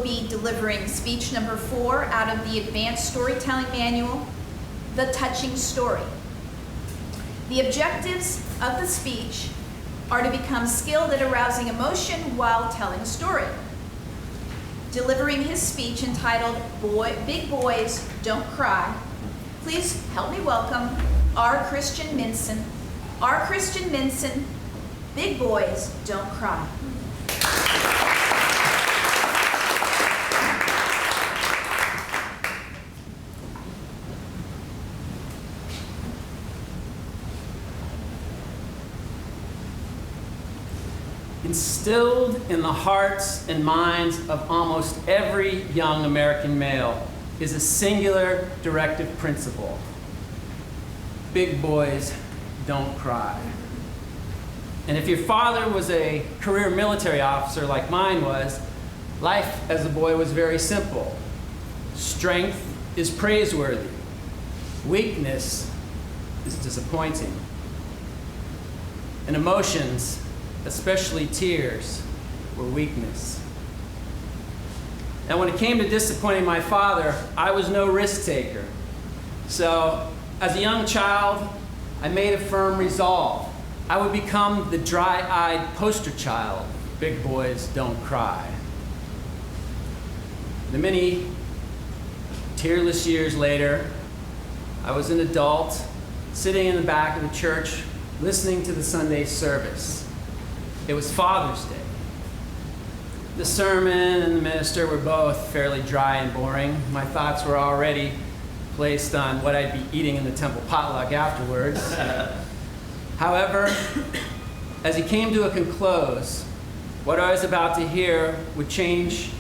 be delivering speech number 4 out of the Advanced Storytelling Manual, The Touching Story. The objectives of the speech are to become skilled at arousing emotion while telling a story. Delivering his speech entitled Big Boys Don't Cry, please help me welcome R. Christian Minson. R. Christian Minson, Big Boys Don't Cry. Instilled in the hearts and minds of almost every young American male is a singular directive principle. Big boys don't cry. And if your father was a career military officer like mine was, life as a boy was very simple. Strength is praiseworthy. Weakness is disappointing. And emotions, especially tears, were weakness. Now, when it came to disappointing my father, I was no risk taker. So, as a young child, I made a firm resolve. I would become the dry-eyed poster child. Big boys don't cry. The many tearless years later, I was an adult, sitting in the back of the church, listening to the Sunday service. It was Father's Day. The sermon and the minister were both fairly dry and boring. My thoughts were already placed on what I'd be eating in the temple potluck afterwards. However, as he came to a close, what I was about to hear would change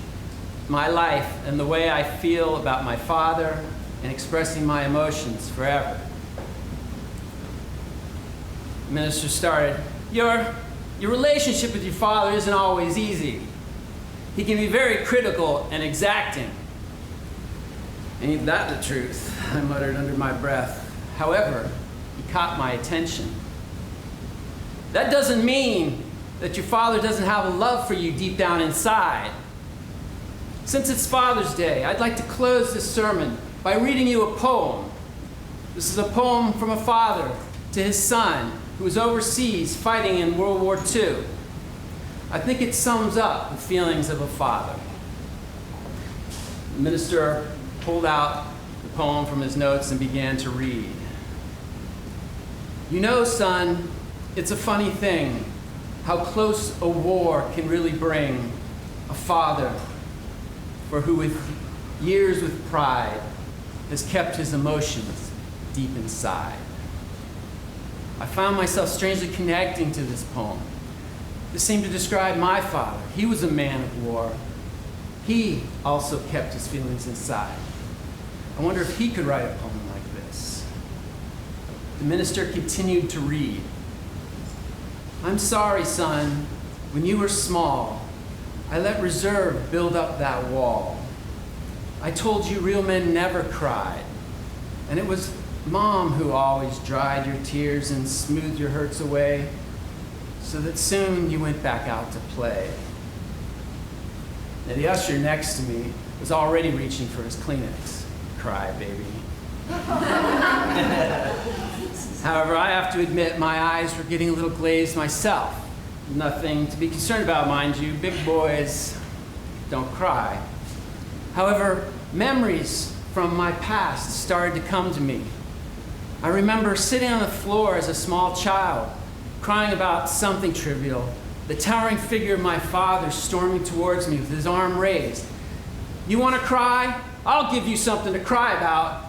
my life and the way I feel about my father and expressing my emotions forever. The minister started, Your relationship with your father isn't always easy. He can be very critical and exacting. Ain't that the truth? I muttered under my breath. However, he caught my attention. That doesn't mean that your father doesn't have a love for you deep down inside. Since it's Father's Day, I'd like to close this sermon by reading you a poem. This is a poem from a father to his son, who was overseas fighting in World War II. I think it sums up the feelings of a father. The minister pulled out the poem from his notes and began to read. You know, son, it's a funny thing how close a war can really bring a father for who with years with pride has kept his emotions deep inside. I found myself strangely connecting to this poem. This seemed to describe my father. He was a man of war. He also kept his feelings inside. I wonder if he could write a poem like this. The minister continued to read. I'm sorry, son. When you were small, I let reserve build up that wall. I told you real men never cried, and it was Mom who always dried your tears and smoothed your hurts away, so that soon you went back out to play. Now, the usher next to me was already reaching for his Kleenex. Cry, baby. However, I have to admit my eyes were getting a little glazed myself. Nothing to be concerned about, mind you. Big boys don't cry. However, memories from my past started to come to me. I remember sitting on the floor as a small child, crying about something trivial, the towering figure of my father storming towards me with his arm raised. You want to cry? I'll give you something to cry about.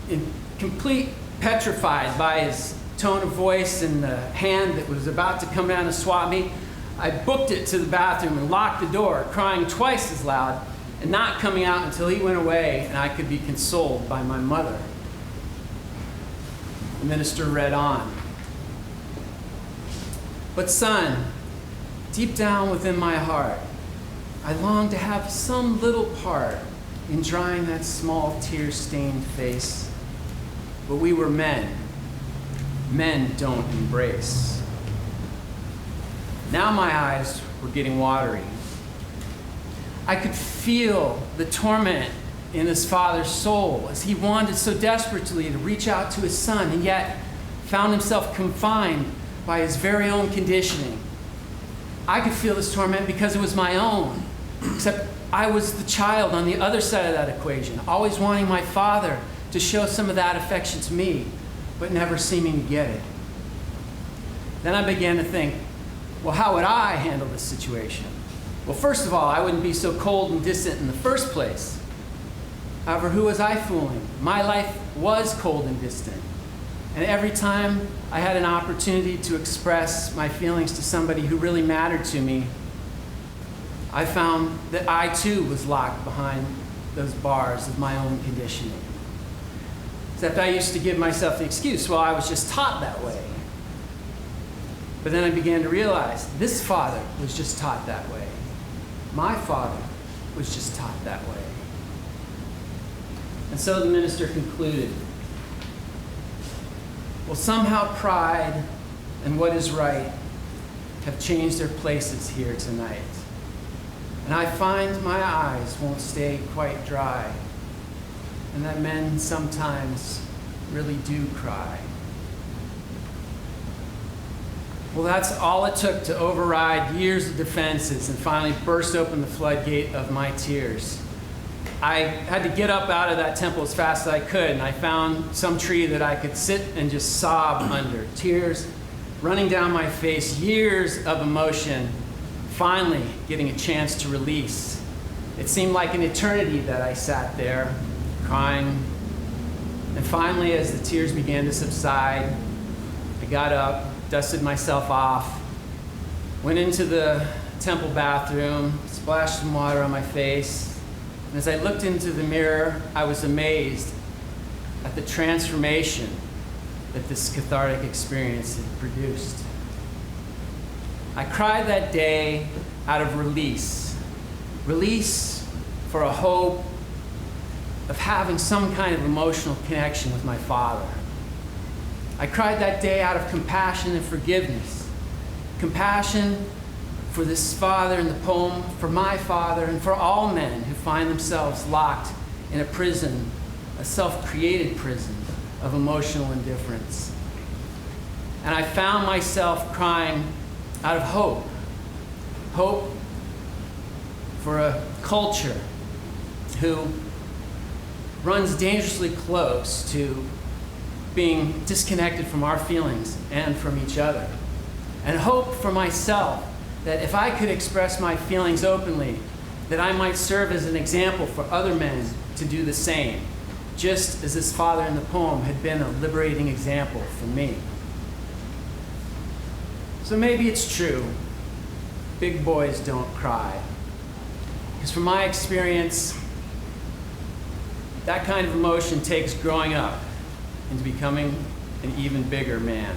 In complete petrified by his tone of voice and the hand that was about to come down and swat me, I booked it to the bathroom and locked the door, crying twice as loud and not coming out until he went away and I could be consoled by my mother. The minister read on. But son, deep down within my heart, I long to have some little part in drying that small tear-stained face. But we were men. Men don't embrace. Now my eyes were getting watery. I could feel the torment in his father's soul as he wanted so desperately to reach out to his son, and yet found himself confined by his very own conditioning. I could feel this torment because it was my own, except I was the child on the other side of that equation, always wanting my father to show some of that affection to me, but never seeming to get it. Then I began to think, well, how would I handle this situation? Well, first of all, I wouldn't be so cold and distant in the first place. However, who was I fooling? My life was cold and distant. And every time I had an opportunity to express my feelings to somebody who really mattered to me, I found that I too was locked behind those bars of my own conditioning. Except I used to give myself the excuse, well, I was just taught that way. But then I began to realize this father was just taught that way. My father was just taught that way. And so the minister concluded, well, somehow pride and what is right have changed their places here tonight. And I find my eyes won't stay quite dry, and that men sometimes really do cry. Well, that's all it took to override years of defenses and finally burst open the floodgate of my tears. I had to get up out of that temple as fast as I could, and I found some tree that I could sit and just sob under, tears running down my face, years of emotion, finally getting a chance to release. It seemed like an eternity that I sat there, crying. And finally, as the tears began to subside, I got up, dusted myself off, went into the temple bathroom, splashed some water on my face. And as I looked into the mirror, I was amazed at the transformation that this cathartic experience had produced. I cried that day out of release for a hope of having some kind of emotional connection with my father. I cried that day out of compassion and forgiveness. Compassion for this father in the poem, for my father, and for all men who find themselves locked in a prison, a self-created prison of emotional indifference. And I found myself crying out of hope. Hope for a culture who runs dangerously close to being disconnected from our feelings and from each other. And hope for myself that if I could express my feelings openly, that I might serve as an example for other men to do the same, just as this father in the poem had been a liberating example for me. So maybe it's true, big boys don't cry. Because from my experience, that kind of emotion takes growing up into becoming an even bigger man.